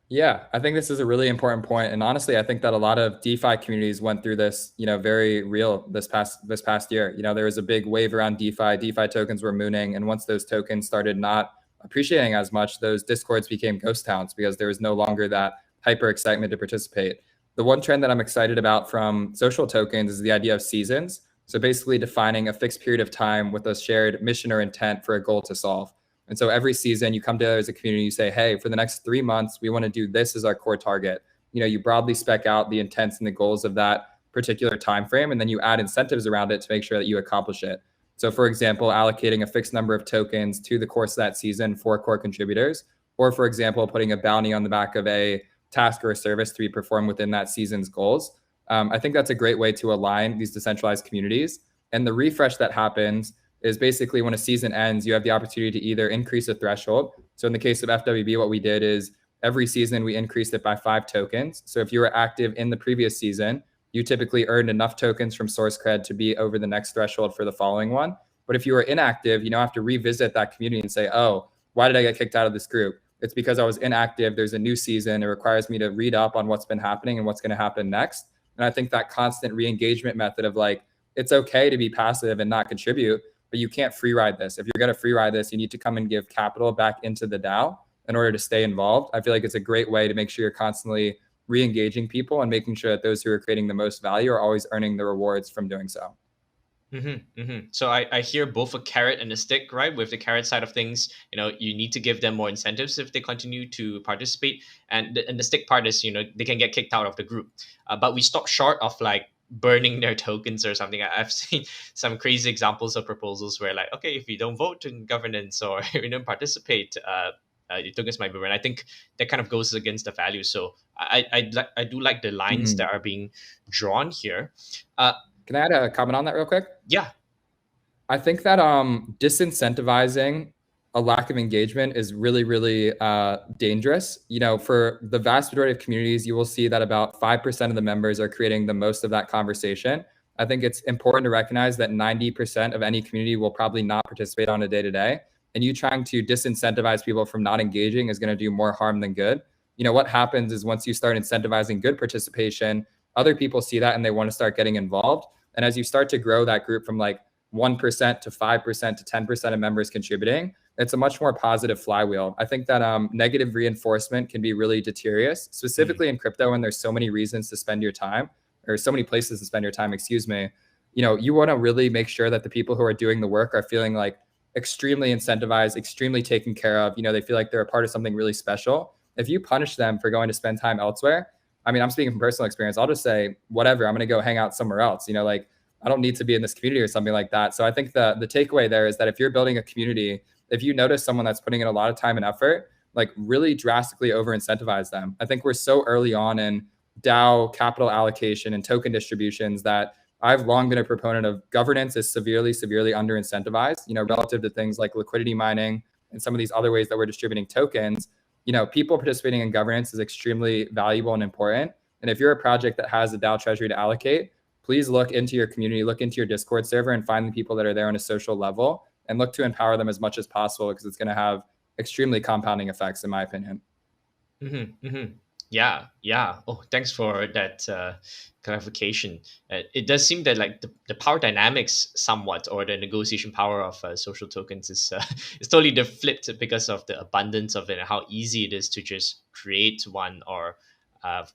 Yeah, I think this is a really important point. And honestly, I think that a lot of DeFi communities went through this, very real this past year. There was a big wave around DeFi. DeFi tokens were mooning. And once those tokens started not appreciating as much, those discords became ghost towns because there was no longer that hyper excitement to participate. The one trend that I'm excited about from social tokens is the idea of seasons. So basically defining a fixed period of time with a shared mission or intent for a goal to solve. And so every season you come together as a community, you say, hey, for the next 3 months, we want to do this as our core target. You broadly spec out the intents and the goals of that particular time frame, and then you add incentives around it to make sure that you accomplish it. So for example, allocating a fixed number of tokens to the course of that season for core contributors, or for example, putting a bounty on the back of a task or a service to be performed within that season's goals. I think that's a great way to align these decentralized communities. And the refresh that happens is basically when a season ends, you have the opportunity to either increase a threshold. So in the case of FWB, what we did is every season we increased it by 5 tokens. So if you were active in the previous season, you typically earned enough tokens from source cred to be over the next threshold for the following one. But if you were inactive, you now have to revisit that community and say, oh, why did I get kicked out of this group? It's because I was inactive. There's a new season. It requires me to read up on what's been happening and what's going to happen next. And I think that constant re-engagement method of like, it's okay to be passive and not contribute, but you can't free ride this. If you're going to free ride this, you need to come and give capital back into the DAO in order to stay involved. I feel like it's a great way to make sure you're constantly re-engaging people and making sure that those who are creating the most value are always earning the rewards from doing so. So I hear both a carrot and a stick, right? With the carrot side of things, you need to give them more incentives if they continue to participate. And the stick part is, they can get kicked out of the group. But we stop short of like burning their tokens or something. I've seen some crazy examples of proposals where like, okay, if you don't vote in governance or you don't participate, your tokens might be burned. I think that kind of goes against the value. So I do like the lines that are being drawn here. Can I add a comment on that real quick? Yeah. I think that disincentivizing a lack of engagement is really, really dangerous. For the vast majority of communities, you will see that about 5% of the members are creating the most of that conversation. I think it's important to recognize that 90% of any community will probably not participate on a day-to-day. And you trying to disincentivize people from not engaging is going to do more harm than good. What happens is once you start incentivizing good participation, other people see that and they want to start getting involved. And as you start to grow that group from like 1% to 5% to 10% of members contributing, it's a much more positive flywheel. I think that negative reinforcement can be really deleterious, specifically in crypto when there's so many reasons to spend your time, or so many places to spend your time, you want to really make sure that the people who are doing the work are feeling like extremely incentivized, extremely taken care of. They feel like they're a part of something really special. If you punish them for going to spend time elsewhere, I'm speaking from personal experience. I'll just say, whatever, I'm going to go hang out somewhere else. I don't need to be in this community or something like that. So I think the takeaway there is that if you're building a community, if you notice someone that's putting in a lot of time and effort, like really drastically over incentivize them. I think we're so early on in DAO capital allocation and token distributions that I've long been a proponent of governance is severely, severely under incentivized, relative to things like liquidity mining and some of these other ways that we're distributing tokens. People participating in governance is extremely valuable and important. And if you're a project that has a DAO treasury to allocate, please look into your community, look into your Discord server and find the people that are there on a social level and look to empower them as much as possible because it's going to have extremely compounding effects, in my opinion. Yeah. Oh, thanks for that clarification. It does seem that like the power dynamics somewhat, or the negotiation power of social tokens is totally flipped because of the abundance of it and how easy it is to just create one or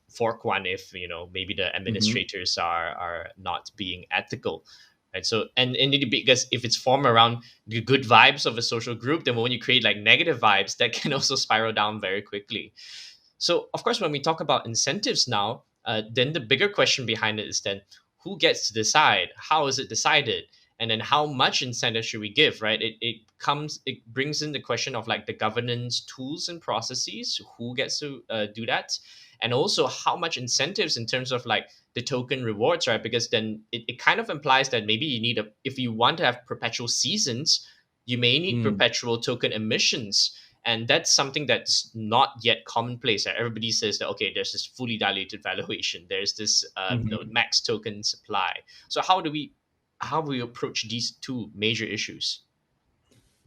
fork one if maybe the administrators are not being ethical. Right. So and because if it's formed around the good vibes of a social group, then when you create like negative vibes, that can also spiral down very quickly. So, of course, when we talk about incentives now, then the bigger question behind it is then who gets to decide? How is it decided? And then how much incentive should we give, right? It brings in the question of like the governance tools and processes, who gets to do that? And also how much incentives in terms of like the token rewards, right? Because then it kind of implies that maybe you need if you want to have perpetual seasons, you may need perpetual token emissions. And that's something that's not yet commonplace. Everybody says that, okay, there's this fully diluted valuation. There's this max token supply. So how do we approach these two major issues?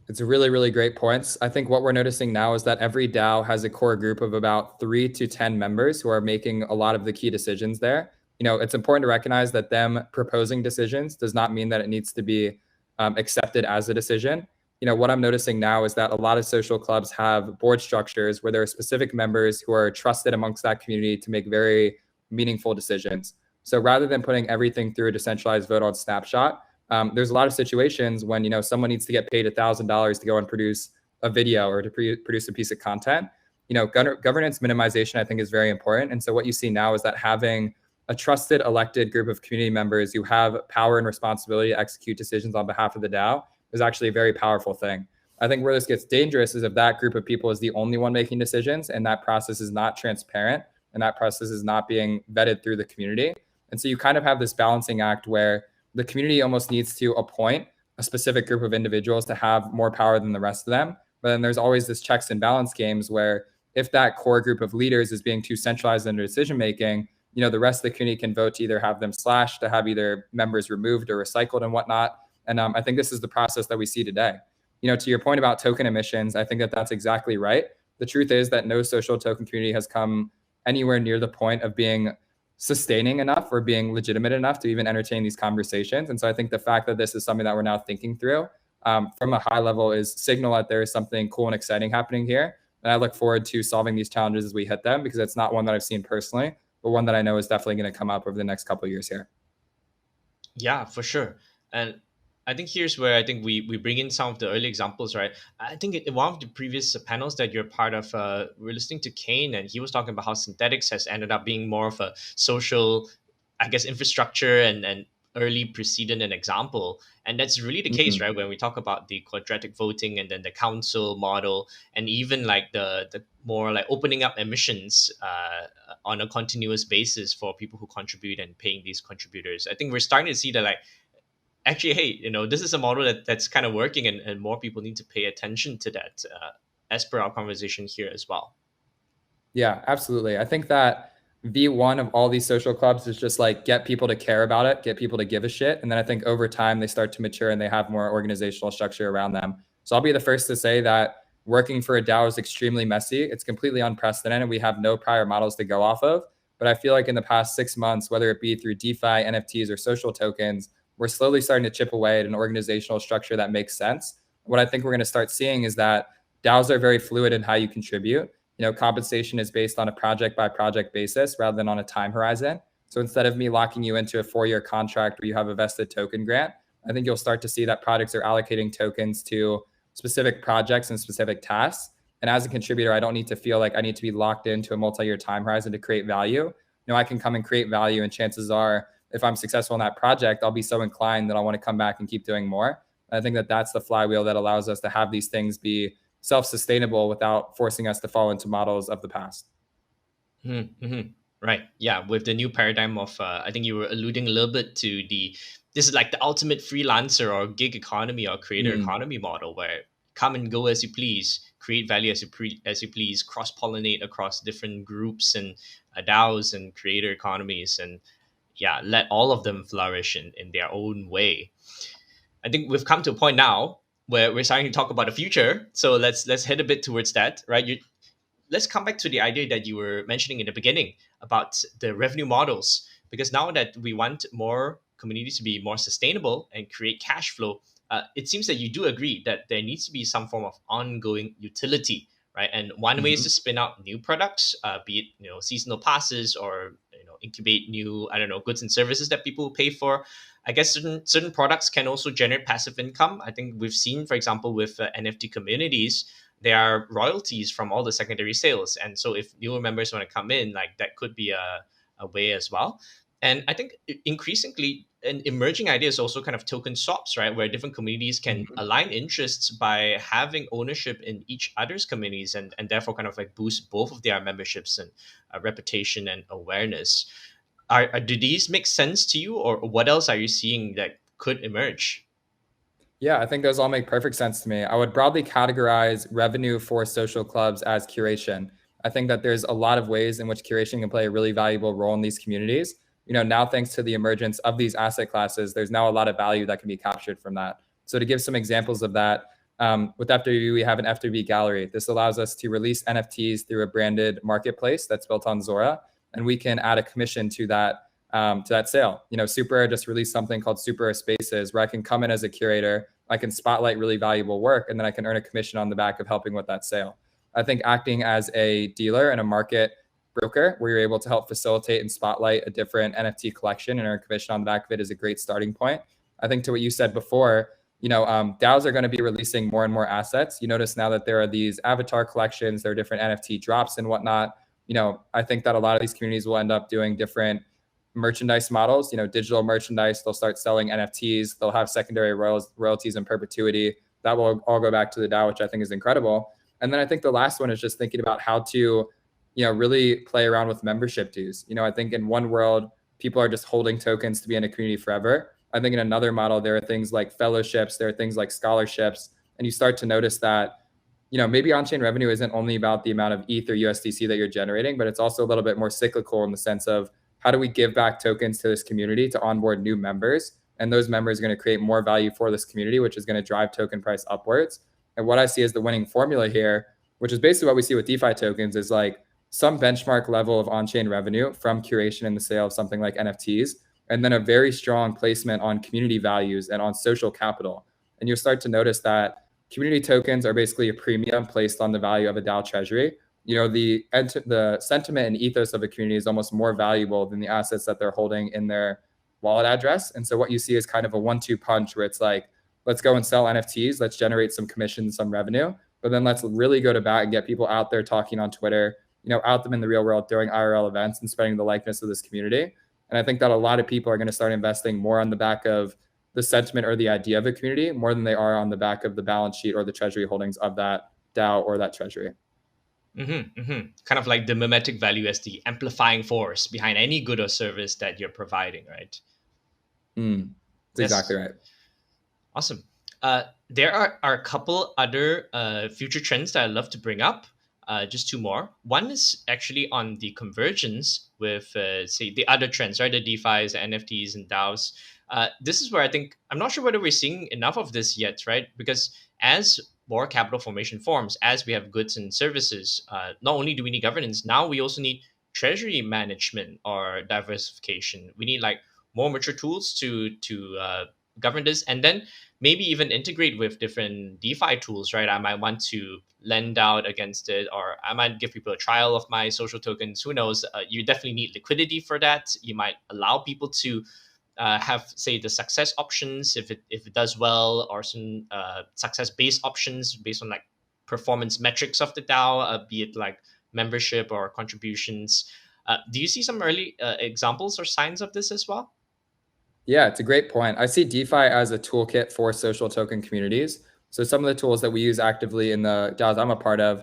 It's a really, really great points. I think what we're noticing now is that every DAO has a core group of about 3 to 10 members who are making a lot of the key decisions there. It's important to recognize that them proposing decisions does not mean that it needs to be accepted as a decision. What I'm noticing now is that a lot of social clubs have board structures where there are specific members who are trusted amongst that community to make very meaningful decisions. So rather than putting everything through a decentralized vote on snapshot, there's a lot of situations when, someone needs to get paid $1,000 to go and produce a video or to produce a piece of content. Governance minimization, I think, is very important. And so what you see now is that having a trusted elected group of community members who have power and responsibility to execute decisions on behalf of the DAO is actually a very powerful thing. I think where this gets dangerous is if that group of people is the only one making decisions and that process is not transparent and that process is not being vetted through the community. And so you kind of have this balancing act where the community almost needs to appoint a specific group of individuals to have more power than the rest of them. But then there's always this checks and balance games where if that core group of leaders is being too centralized in their decision making, the rest of the community can vote to either have them slashed, to have either members removed or recycled and whatnot. And I think this is the process that we see today. To your point about token emissions, I think that that's exactly right. The truth is that no social token community has come anywhere near the point of being sustaining enough or being legitimate enough to even entertain these conversations. And so I think the fact that this is something that we're now thinking through from a high level is signal that there is something cool and exciting happening here. And I look forward to solving these challenges as we hit them, because it's not one that I've seen personally, but one that I know is definitely going to come up over the next couple of years here. Yeah, for sure. And I think here's where I think we bring in some of the early examples, right? I think in one of the previous panels that you're part of, we're listening to Kane, and he was talking about how synthetics has ended up being more of a social, I guess, infrastructure and early precedent and example. And that's really the case, right? When we talk about the quadratic voting and then the council model, and even like the more like opening up emissions on a continuous basis for people who contribute and paying these contributors. I think we're starting to see that, like, actually, hey, this is a model that's kind of working, and more people need to pay attention to that, as per our conversation here as well. Yeah, absolutely. I think that V1 of all these social clubs is just like get people to care about it, get people to give a shit. And then I think over time they start to mature and they have more organizational structure around them. So I'll be the first to say that working for a DAO is extremely messy. It's completely unprecedented. We have no prior models to go off of. But I feel like in the past 6 months, whether it be through DeFi, NFTs, or social tokens, we're slowly starting to chip away at an organizational structure that makes sense. What I think we're going to start seeing is that DAOs are very fluid in how you contribute. Compensation is based on a project by project basis rather than on a time horizon. So instead of me locking you into a 4-year contract where you have a vested token grant, I think you'll start to see that projects are allocating tokens to specific projects and specific tasks. And as a contributor, I don't need to feel like I need to be locked into a multi-year time horizon to create value. I can come and create value, and chances are, if I'm successful in that project, I'll be so inclined that I want to come back and keep doing more. And I think that that's the flywheel that allows us to have these things be self-sustainable without forcing us to fall into models of the past. Mm-hmm. Right. Yeah. With the new paradigm of, I think you were alluding a little bit to this is like the ultimate freelancer or gig economy or creator economy model, where come and go as you please, create value as you please, cross-pollinate across different groups and DAOs and creator economies, and yeah, let all of them flourish in their own way. I think we've come to a point now where we're starting to talk about the future. So let's head a bit towards that, right? Let's come back to the idea that you were mentioning in the beginning about the revenue models, because now that we want more communities to be more sustainable and create cash flow, it seems that you do agree that there needs to be some form of ongoing utility, right? And one way is to spin out new products, be it seasonal passes, or incubate new, I don't know, goods and services that people pay for. I guess certain products can also generate passive income. I think we've seen, for example, with NFT communities, there are royalties from all the secondary sales. And so if newer members want to come in, like, that could be a way as well. And I think increasingly an emerging idea is also kind of token swaps, right? Where different communities can align interests by having ownership in each other's communities, and therefore kind of like boost both of their memberships and reputation and awareness. Do these make sense to you, or what else are you seeing that could emerge? Yeah, I think those all make perfect sense to me. I would broadly categorize revenue for social clubs as curation. I think that there's a lot of ways in which curation can play a really valuable role in these communities. Now thanks to the emergence of these asset classes, there's now a lot of value that can be captured from that. So to give some examples of that, with FWB, we have an FWB gallery. This allows us to release NFTs through a branded marketplace that's built on Zora, and we can add a commission to that sale. Super just released something called Super Spaces, where I can come in as a curator, I can spotlight really valuable work, and then I can earn a commission on the back of helping with that sale. I think acting as a dealer and a market broker, where you're able to help facilitate and spotlight a different NFT collection and earn a commission on the back of it, is a great starting point. I think to what you said before, DAOs are going to be releasing more and more assets. You notice now that there are these avatar collections, there are different NFT drops and whatnot. I think that a lot of these communities will end up doing different merchandise models, digital merchandise. They'll start selling NFTs. They'll have secondary royalties in perpetuity. That will all go back to the DAO, which I think is incredible. And then I think the last one is just thinking about how to, really play around with membership dues. I think in one world, people are just holding tokens to be in a community forever. I think in another model, there are things like fellowships, there are things like scholarships, and you start to notice that, maybe on-chain revenue isn't only about the amount of ETH or USDC that you're generating, but it's also a little bit more cyclical in the sense of how do we give back tokens to this community to onboard new members? And those members are going to create more value for this community, which is going to drive token price upwards. And what I see as the winning formula here, which is basically what we see with DeFi tokens, is like some benchmark level of on-chain revenue from curation and the sale of something like NFTs, and then a very strong placement on community values and on social capital. And you'll start to notice that community tokens are basically a premium placed on the value of a DAO treasury. The sentiment and ethos of a community is almost more valuable than the assets that they're holding in their wallet address. And so what you see is kind of a 1-2 punch where it's like, let's go and sell NFTs, let's generate some commission, some revenue, but then let's really go to bat and get people out there talking on Twitter, out them in the real world during IRL events and spreading the likeness of this community. And I think that a lot of people are going to start investing more on the back of the sentiment or the idea of a community more than they are on the back of the balance sheet or the treasury holdings of that DAO or that treasury. Kind of like the mimetic value as the amplifying force behind any good or service that you're providing, right? That's exactly right. Awesome. There are a couple other future trends that I'd love to bring up. Just two more. One is actually on the convergence with, say, the other trends, right? The DeFis, the NFTs, and DAOs. This is where I think, I'm not sure whether we're seeing enough of this yet, right? Because as more capital formation forms, as we have goods and services, not only do we need governance, now we also need treasury management or diversification. We need like more mature tools to govern this, and then maybe even integrate with different DeFi tools, right? I might want to lend out against it, or I might give people a trial of my social tokens. Who knows? You definitely need liquidity for that. You might allow people to have, say, the success options if it does well, or some success-based options based on like performance metrics of the DAO, be it like membership or contributions. Do you see some early examples or signs of this as well? Yeah, it's a great point. I see DeFi as a toolkit for social token communities. So some of the tools that we use actively in the DAOs I'm a part of,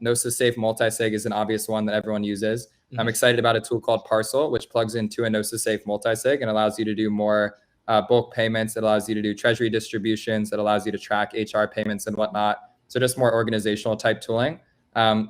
Gnosis Safe Multisig is an obvious one that everyone uses. I'm excited about a tool called Parcel, which plugs into a Gnosis Safe Multisig and allows you to do more bulk payments. It allows you to do treasury distributions. It allows you to track HR payments and whatnot. So just more organizational type tooling.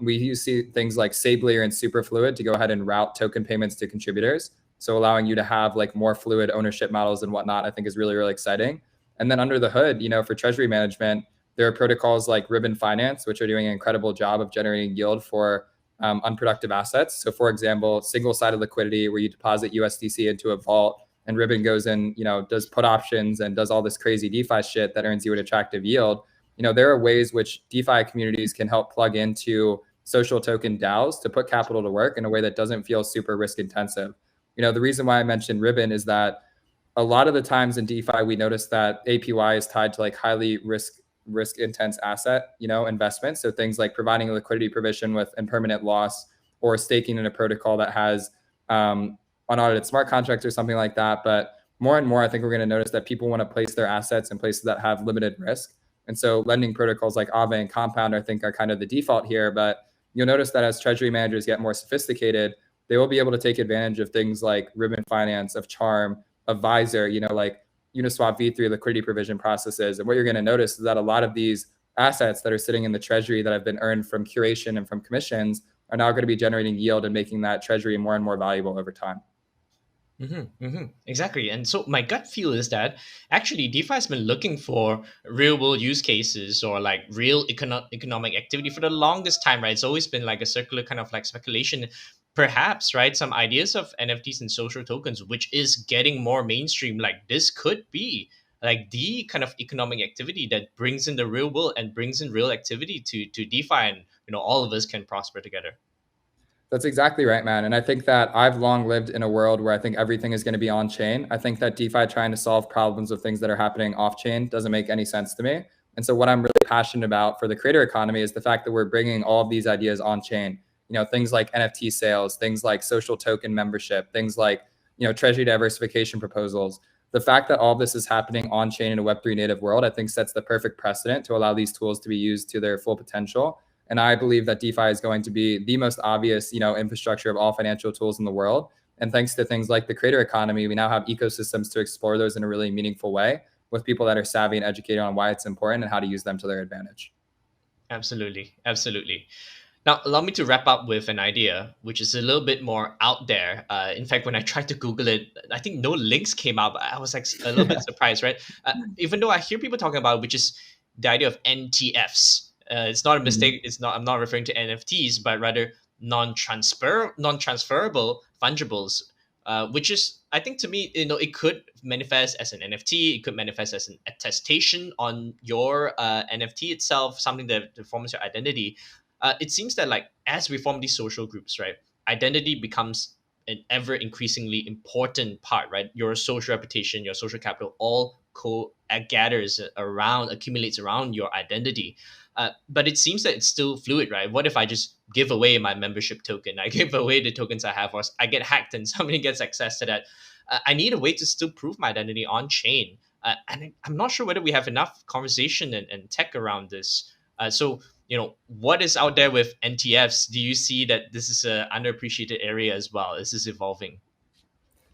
We use things like Sablier and Superfluid to go ahead and route token payments to contributors. So allowing you to have like more fluid ownership models and whatnot, I think is really, really exciting. And then under the hood, for treasury management, there are protocols like Ribbon Finance, which are doing an incredible job of generating yield for unproductive assets. So for example, single-sided liquidity where you deposit USDC into a vault and Ribbon goes in, does put options and does all this crazy DeFi shit that earns you an attractive yield. There are ways which DeFi communities can help plug into social token DAOs to put capital to work in a way that doesn't feel super risk intensive. The reason why I mentioned Ribbon is that a lot of the times in DeFi, we notice that APY is tied to like highly risk intense asset, investments. So things like providing a liquidity provision with impermanent loss, or staking in a protocol that has unaudited smart contracts or something like that. But more and more, I think we're going to notice that people want to place their assets in places that have limited risk. And so lending protocols like Aave and Compound, I think, are kind of the default here. But you'll notice that as treasury managers get more sophisticated, they will be able to take advantage of things like Ribbon Finance, of Charm, of Visor, like Uniswap v3 liquidity provision processes. And what you're going to notice is that a lot of these assets that are sitting in the treasury that have been earned from curation and from commissions are now going to be generating yield and making that treasury more and more valuable over time. Exactly. And so my gut feel is that actually DeFi has been looking for real world use cases or like real economic activity for the longest time, right? It's always been like a circular kind of like speculation, perhaps, right? Some ideas of NFTs and social tokens, which is getting more mainstream. Like this could be like the kind of economic activity that brings in the real world and brings in real activity to DeFi, and all of us can prosper together. That's exactly right, man. And I think that I've long lived in a world where I think everything is going to be on chain. I think that DeFi trying to solve problems of things that are happening off chain doesn't make any sense to me. And so what I'm really passionate about for the creator economy is the fact that we're bringing all of these ideas on chain. Things like NFT sales, things like social token membership, things like, treasury diversification proposals. The fact that all of this is happening on chain in a Web3 native world, I think sets the perfect precedent to allow these tools to be used to their full potential. And I believe that DeFi is going to be the most obvious, infrastructure of all financial tools in the world. And thanks to things like the creator economy, we now have ecosystems to explore those in a really meaningful way with people that are savvy and educated on why it's important and how to use them to their advantage. Absolutely. Absolutely. Now, allow me to wrap up with an idea which is a little bit more out there. In fact, when I tried to Google it, I think no links came up. I was like a little bit surprised, right? Even though I hear people talking about it, which is the idea of NTFs. It's not a Mhm. mistake. It's not. I'm not referring to NFTs, but rather non-transferable fungibles, which is, I think, to me, it could manifest as an NFT. It could manifest as an attestation on your NFT itself, something that forms your identity. It seems that, like, as we form these social groups, right, identity becomes an ever increasingly important part, right? Your social reputation, your social capital, all gathers around, accumulates around your identity. But it seems that it's still fluid, right? What if I just give away my membership token? I give away the tokens I have, or I get hacked and somebody gets access to that. I need a way to still prove my identity on chain. And I'm not sure whether we have enough conversation and tech around this. So, what is out there with NTFs? Do you see that this is an underappreciated area as well? This is evolving.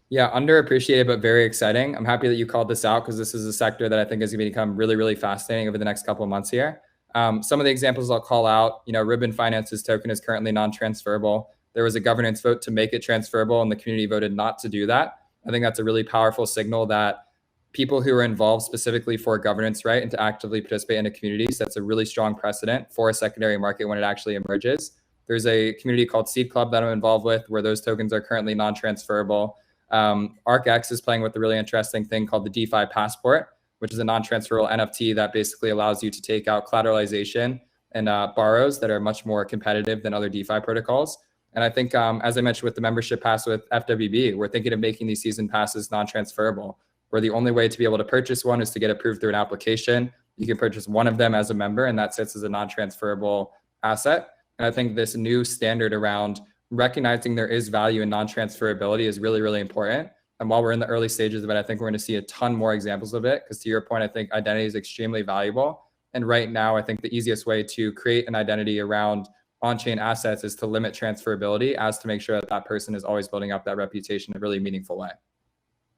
Yeah, underappreciated, but very exciting. I'm happy that you called this out because this is a sector that I think is going to become really, really fascinating over the next couple of months here. Some of the examples I'll call out, Ribbon Finance's token is currently non-transferable. There was a governance vote to make it transferable, and the community voted not to do that. I think that's a really powerful signal that people who are involved specifically for governance, right, and to actively participate in a community sets a really strong precedent for a secondary market when it actually emerges. There's a community called Seed Club that I'm involved with where those tokens are currently non-transferable. ArcX is playing with a really interesting thing called the DeFi Passport, which is a non-transferable NFT that basically allows you to take out collateralization and borrows that are much more competitive than other DeFi protocols. And I think, as I mentioned with the membership pass with FWB, we're thinking of making these season passes non-transferable, where the only way to be able to purchase one is to get approved through an application. You can purchase one of them as a member, and that sits as a non-transferable asset. And I think this new standard around recognizing there is value in non-transferability is really, really important. And while we're in the early stages of it, I think we're going to see a ton more examples of it. Because to your point, I think identity is extremely valuable. And right now, I think the easiest way to create an identity around on-chain assets is to limit transferability as to make sure that that person is always building up that reputation in a really meaningful way.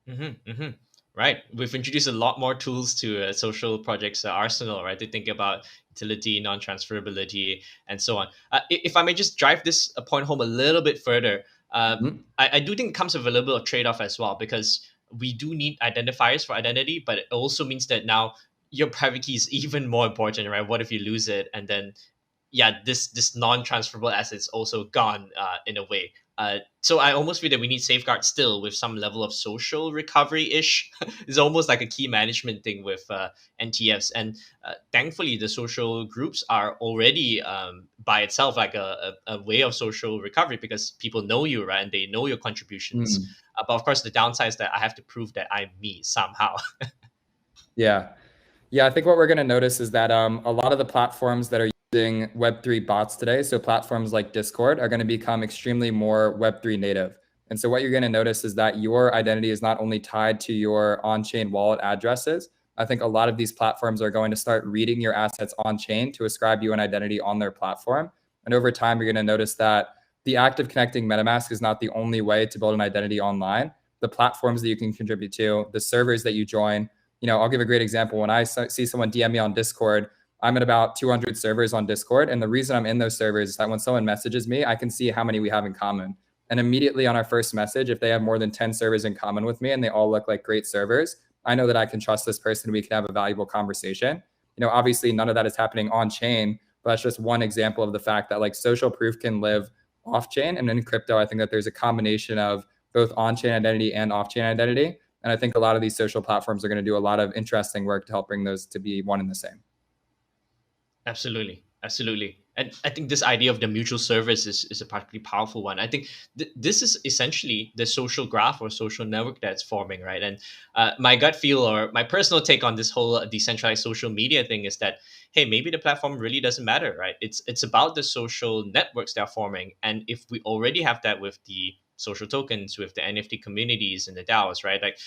Mm-hmm, mm-hmm. Right. We've introduced a lot more tools to social projects arsenal, right? To think about utility, non-transferability, and so on. If I may just drive this point home a little bit further, Mhm. I do think it comes with a little bit of trade-off as well, because we do need identifiers for identity, but it also means that now your private key is even more important, right? What if you lose it, and then yeah, this non-transferable asset's also gone in a way. So I almost feel that we need safeguards still with some level of social recovery ish. It's almost like a key management thing with NTFs, and thankfully the social groups are already by itself like a way of social recovery because people know you, right, and they know your contributions. Mm. But of course, the downside is that I have to prove that I'm me somehow. Yeah. Yeah, I think what we're going to notice is that a lot of the platforms that are using Web3 bots today, so platforms like Discord, are going to become extremely more Web3 native. And so what you're going to notice is that your identity is not only tied to your on-chain wallet addresses. I think a lot of these platforms are going to start reading your assets on-chain to ascribe you an identity on their platform. And over time, you're going to notice that the act of connecting MetaMask is not the only way to build an identity online. The platforms that you can contribute to, the servers that you join, I'll give a great example. When I see someone DM me on Discord, I'm at about 200 servers on Discord. And the reason I'm in those servers is that when someone messages me, I can see how many we have in common. And immediately on our first message, if they have more than 10 servers in common with me and they all look like great servers, I know that I can trust this person. We can have a valuable conversation. Obviously none of that is happening on chain, but that's just one example of the fact that like social proof can live off chain. And in crypto, I think that there's a combination of both on-chain identity and off-chain identity. And I think a lot of these social platforms are going to do a lot of interesting work to help bring those to be one and the same. Absolutely, absolutely. And I think this idea of the mutual service is a particularly powerful one. I think this is essentially the social graph or social network that's forming, right? And my gut feel or my personal take on this whole decentralized social media thing is that, hey, maybe the platform really doesn't matter, right? It's about the social networks that are forming. And if we already have that with the social tokens, with the NFT communities and the DAOs, right? Like,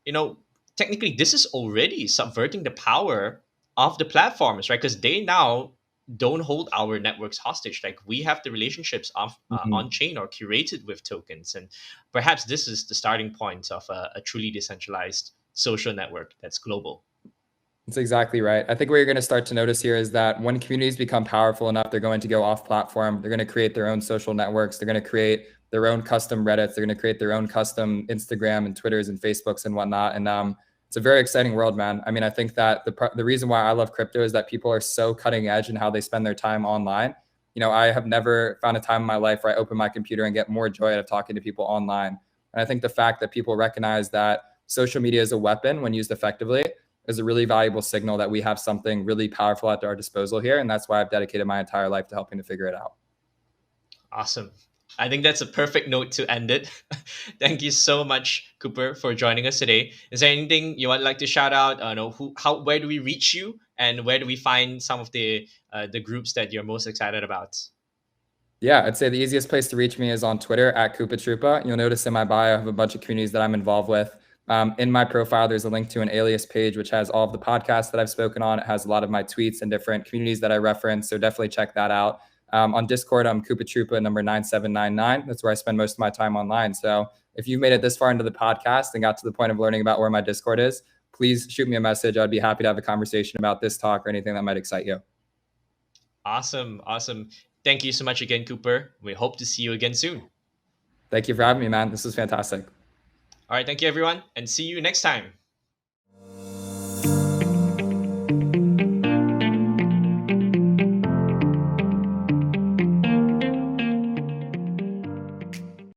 you know, technically this is already subverting the power of the platforms, right? Because they now don't hold our networks hostage. Like we have the relationships off on chain or curated with tokens, and perhaps this is the starting point of a truly decentralized social network that's global. That's exactly right. I think what you're going to start to notice here is that when communities become powerful enough, they're going to go off platform. They're going to create their own social networks. They're going to create their own custom Reddits. They're going to create their own custom Instagram and Twitters and Facebooks and whatnot. And it's a very exciting world, man. I mean, I think that the reason why I love crypto is that people are so cutting edge in how they spend their time online. You know, I have never found a time in my life where I open my computer and get more joy out of talking to people online. And I think the fact that people recognize that social media is a weapon when used effectively is a really valuable signal that we have something really powerful at our disposal here. And that's why I've dedicated my entire life to helping to figure it out. Awesome. I think that's a perfect note to end it. Thank you so much, Cooper, for joining us today. Is there anything you would like to shout out? Where do we reach you, and where do we find some of the groups that you're most excited about? Yeah, I'd say the easiest place to reach me is on Twitter at Coopahtroopa. You'll notice in my bio, I have a bunch of communities that I'm involved with. In my profile, there's a link to an alias page, which has all of the podcasts that I've spoken on. It has a lot of my tweets and different communities that I reference. So definitely check that out. On Discord, I'm Coopahtroopa number 9799. That's where I spend most of my time online. So if you've made it this far into the podcast and got to the point of learning about where my Discord is, please shoot me a message. I'd be happy to have a conversation about this talk or anything that might excite you. Awesome. Awesome. Thank you so much again, Cooper. We hope to see you again soon. Thank you for having me, man. This was fantastic. All right. Thank you, everyone, and see you next time.